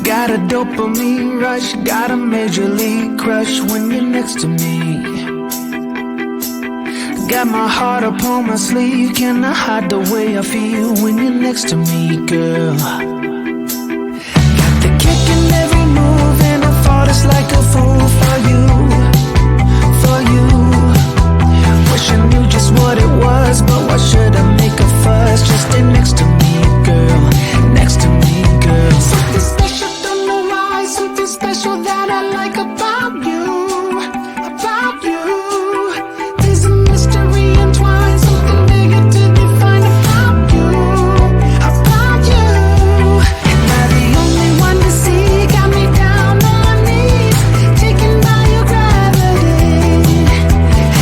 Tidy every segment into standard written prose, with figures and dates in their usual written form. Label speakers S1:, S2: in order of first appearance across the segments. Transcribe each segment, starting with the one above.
S1: Got a dopamine rush, got a major league crush when you're next to me. Got my heart upon my sleeve, can I hide the way I feel when you're next to me, girl? Got the kick in every move and I fought just like a fool for you, for you. Wish I knew just what it was, but why should I make a fuss? Just stay next to me, girl, next to me, girl. Something special, don't know why, something special that I like about you, about you. There's a mystery entwined, something bigger to define about you, about you. Am I the only one to see? Got me down on my knees, taken by your gravity.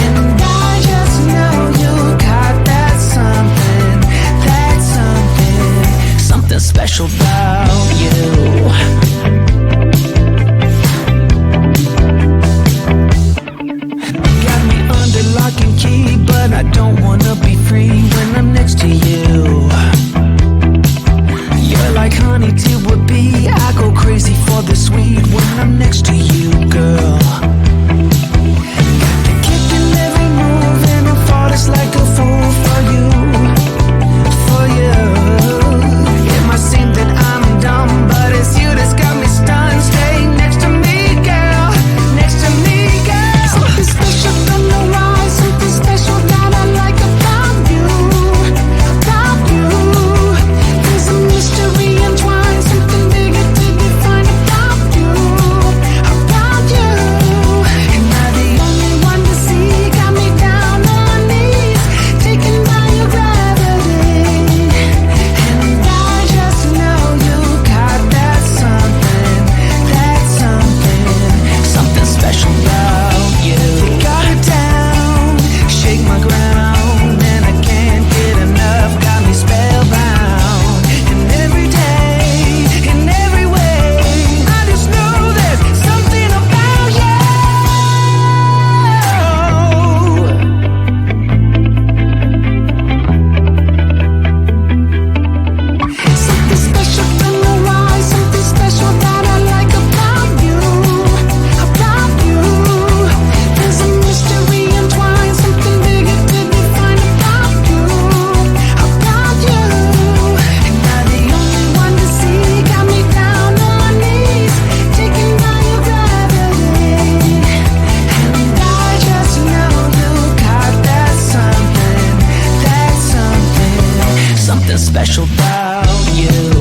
S1: And I just know you got that something, something special about you. Got me under lock and key, but I don't wanna be free when I'm next to you. You're like honey to a bee, I go crazy for the sweet when I'm next to you, girl. Got the kick in every move and I fall just like a fool for you, for you. It might seem that I'm dumb, but it's you that's got me stunned. Stay next to me, girl, next to me, girl. Something special, don't know why, something special that I like about you, about you. There's a mystery entwined, something bigger to define about you, about you. Am I the only one to see? Got me down on my knees, taken by your gravity. And I just know you got that something, something special about you. Take all it down, shake my ground, and I can't get enough. Got me spellbound. And every day, in every way, I just know there's something about you. Something special, don't know why, something special that I like about you, about you. There's a mystery entwined, something bigger to define about you, about you. Am I the only one to see? Got me down on my knees, taken by your gravity. And I just know you got that something, something special about you.